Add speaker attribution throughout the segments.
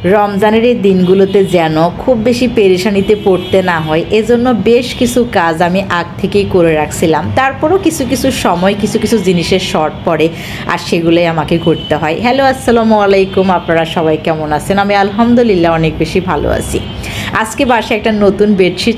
Speaker 1: রমজানের এই দিনগুলোতে যেন খুব বেশি পেরেশানিতে পড়তে না হয় এজন্য বেশ কিছু কাজ আমি আগ থেকেই করে রাখছিলাম। তারপরও কিছু কিছু সময় কিছু কিছু জিনিসের শর্ট পড়ে আর সেগুলোই আমাকে করতে হয়। হ্যালো, আসসালামু আলাইকুম, আপনারা সবাই কেমন আছেন? আমি আলহামদুলিল্লাহ অনেক বেশি ভালো আছি। আজকে বাসায় একটা নতুন বেডশিট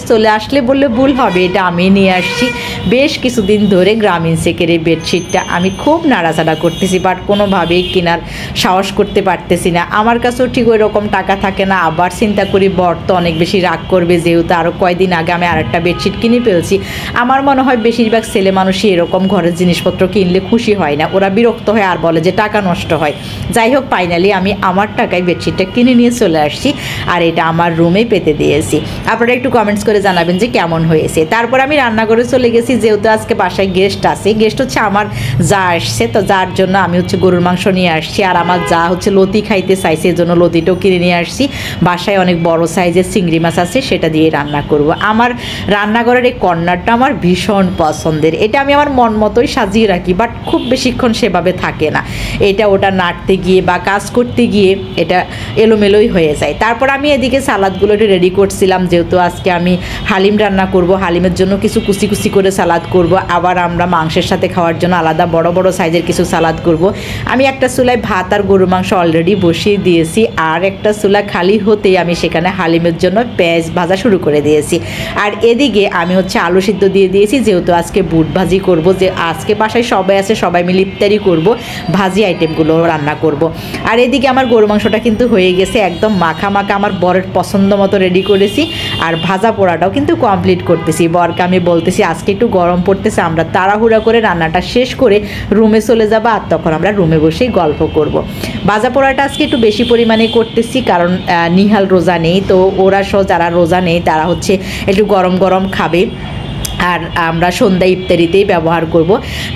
Speaker 1: চলে আসলে বললে ভুল হবে, এটা আমি নিয়ে আসছি। বেশ কিছুদিন ধরে গ্রামীণ সেকের এই বেডশিটটা আমি খুব নাড়াচাড়া করতেছি, বাট কোনোভাবেই কেনার সাহস করতে পারতেছি না। আমার কাছেও ঠিক ওই রকম টাকা থাকে না। আবার চিন্তা করি বর তো অনেক বেশি রাগ করবে, যেহেতু আরও কয়েকদিন আগে আমি আরেকটা বেডশিট কিনে ফেলছি। আমার মনে হয় বেশিরভাগ ছেলে মানুষই এরকম ঘরের জিনিসপত্র কিনলে খুশি হয় না, ওরা বিরক্ত হয় আর বলে যে টাকা নষ্ট হয়। যাই হোক, ফাইনালি আমি আমার টাকায় বেডশিটটা কিনে নিয়ে চলে আসছি আর এটা আমার রুমে পেতে দিয়েছি। আপনারা একটু কমেন্টস করে জানাবেন যে কেমন হয়েছে। তারপর আমি রান্নাঘরে চলে গেছি, যেহেতু আজকে বাসায় গেস্ট আছে। গেস্ট হচ্ছে আমার যা আসছে, তো যার জন্য আমি হচ্ছে গরুর মাংস নিয়ে আসছি। আর আমার যা হচ্ছে লতি খাইতে চাইছে, এজন্য লতিটাও কিনে নিয়ে আসছি। বাসায় অনেক বড় সাইজের চিংড়ি মাছ আছে, সেটা দিয়ে রান্না করব। আমার রান্নাঘরের এই কর্নারটা আমার ভীষণ পছন্দের। এটা আমি আমার মন মতোই সাজিয়ে রাখি, বাট খুব বেশিক্ষণ সেভাবে থাকে না। এটা ওটা নাড়তে গিয়ে বা কাজ করতে গিয়ে এটা এলোমেলোই হয়ে যায়। তারপর আমি এদিকে সালাদগুলো একটু রেডি করছিলাম, যেহেতু আজকে আমি হালিম রান্না করব। হালিমের জন্য কিছু কুচি কুচি করে সালাদ করব, আবার আমরা মাংসের সাথে খাওয়ার জন্য আলাদা বড় বড় সাইজের কিছু সালাদ করব। আমি একটা চুলায় ভাত আর গরুর মাংস অলরেডি বসিয়ে দিয়েছি, আর একটা চুলা খালি হতেই আমি সেখানে হালিমের জন্য পেঁয়াজ ভাজা শুরু করে দিয়েছি। আর এদিকে আমি হচ্ছে আলু সিদ্ধ দিয়ে দিয়েছি, যেহেতু আজকে বুট ভাজি করব। যে আজকে বাসায় সবাই আছে, সবাই মিলে ইফতারি করব, ভাজি আইটেমগুলো রান্না করব। আর এদিকে আমার গরু মাংসটা কিন্তু হয়ে গেছে, একদম মাখা মাখা আমার বরের পছন্দ মতো রেডি করেছি। আর ভাজা পোড়াটাও কিন্তু কমপ্লিট করতেছি। বরকে আমি বলতেছি আজকে একটু গরম পড়তেছে, আমরা তাড়াহুড়া করে রান্নাটা শেষ করে রুমে চলে যাবো, আর তখন আমরা রুমে বসেই গল্প করব। ভাজা পোড়াটা আজকে একটু বেশি পরিমাণে করতেছি, কারণ নিহাল রোজা নেই, তো ওরা সহ যারা রোজা নেই তারা হচ্ছে একটু গরম গরম খাবে। আর আমরা সন্ধ্যা ইফতারিতেই ব্যবহার করব।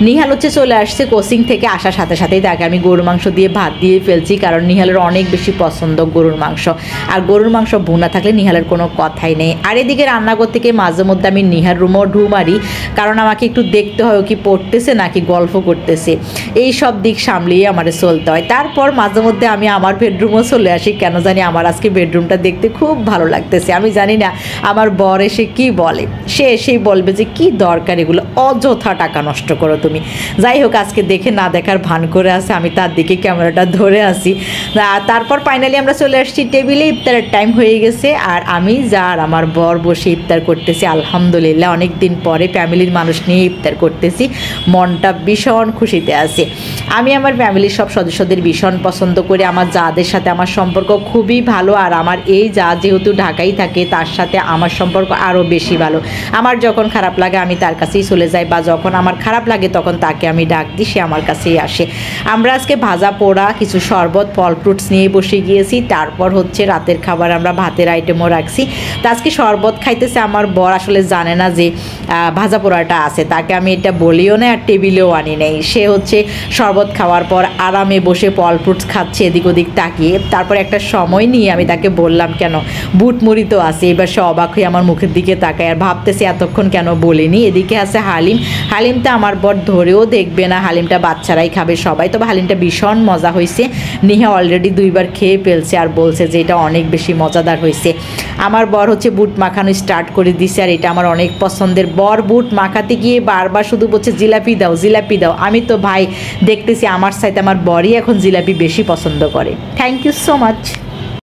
Speaker 1: নিহাল হচ্ছে চলে আসছে কোচিং থেকে, আসার সাথে সাথেই তাকে আমি গরুর মাংস দিয়ে ভাত দিয়ে ফেলছি, কারণ নিহালের অনেক বেশি পছন্দ গরুর মাংস। আর গরুর মাংস ভুনা থাকলে নিহালের কোনো কথাই নেই। আর এদিকে রান্নাঘর থেকে মাঝে মধ্যে আমি নিহার রুমও ঢু মারি, কারণ আমাকে একটু দেখতে হয় ও কি পড়তেছে নাকি গল্প করতেছে। এই সব দিক সামলিয়ে আমার চলতে হয়। তারপর মাঝে মধ্যে আমি আমার বেডরুমও চলে আসি, কেন জানি আমার আজকে বেডরুমটা দেখতে খুব ভালো লাগতেছে। আমি জানি না আমার বর এসে কি বলে, সে এসেই বলবে যে কি দরকার এগুলো, অযথা টাকা নষ্ট করো তুমি। যাই হোক, আজকে দেখে না দেখার ভান করে আছে, আমি তার দিকে ক্যামেরাটা ধরে আসি। তারপর ফাইনালি আমরা চলে আসছি টেবিলে, ইফতারের টাইম হয়ে গেছে। আর আমি আর আমার বর বসে ইফতার করতেছি। আলহামদুলিল্লাহ অনেক দিন পরে ফ্যামিলির মানুষ নিয়ে ইফতার করতেছি, মনটা ভীষণ খুশিতে আছে। আমি আমার ফ্যামিলির সব সদস্যদের ভীষণ পছন্দ করি। আমার যাদের সাথে আমার সম্পর্ক খুবই ভালো, আর আমার এই যা যেহেতু ঢাকায় থাকে, তার সাথে আমার সম্পর্ক আরও বেশি ভালো। আমার যখন খারাপ লাগে আমি তার কাছেই চলে যাই, বা যখন আমার খারাপ লাগে তখন তাকে আমি ডাক দিই, সে আমার কাছেই আসে। আমরা আজকে ভাজা পোড়া কিছু শরবত ফল ফ্রুটস নিয়ে বসে গিয়েছি। তারপর হচ্ছে রাতের খাবার আমরা ভাতের আইটেমও রাখছি। তো আজকে শরবত খাইতেছে আমার বর, আসলে জানে না যে ভাজা পোড়াটা আছে। তাকে আমি এটা বলিও না আর টেবিলেও আনি নেই। সে হচ্ছে শরবত খাওয়ার পর আরামে বসে ফল ফ্রুটস খাচ্ছে এদিক ওদিক তাকিয়ে। তারপর একটা সময় নিয়ে আমি তাকে বললাম কেন বুট মুড়ি তো আছে। এবার সে অবাক হয়ে আমার মুখের দিকে তাকায় আর ভাবতেছে এতক্ষণ কেন বলিনি। এদিকে আছে হালিমটা আমার বর ধরেও দেখবে না, হালিমটা বাচ্চারাই খাবে সবাই। তবে হালিমটা ভীষণ মজা হয়েছে। নিহা অলরেডি 2বার খেয়ে ফেলছে আর বলছে যে এটা অনেক বেশি মজাদার হয়েছে। আমার বর হচ্ছে বুট মাখানো স্টার্ট করে দিছে, আর এটা আমার অনেক পছন্দের। বর বুট মাখাতে গিয়ে বারবার শুধু বলছে জিলাপি দাও জিলাপি দাও। আমি তো ভাই দেখতেছি আমার সাথে আমার বরই এখন জিলাপি বেশি পছন্দ করে। Thank you so much.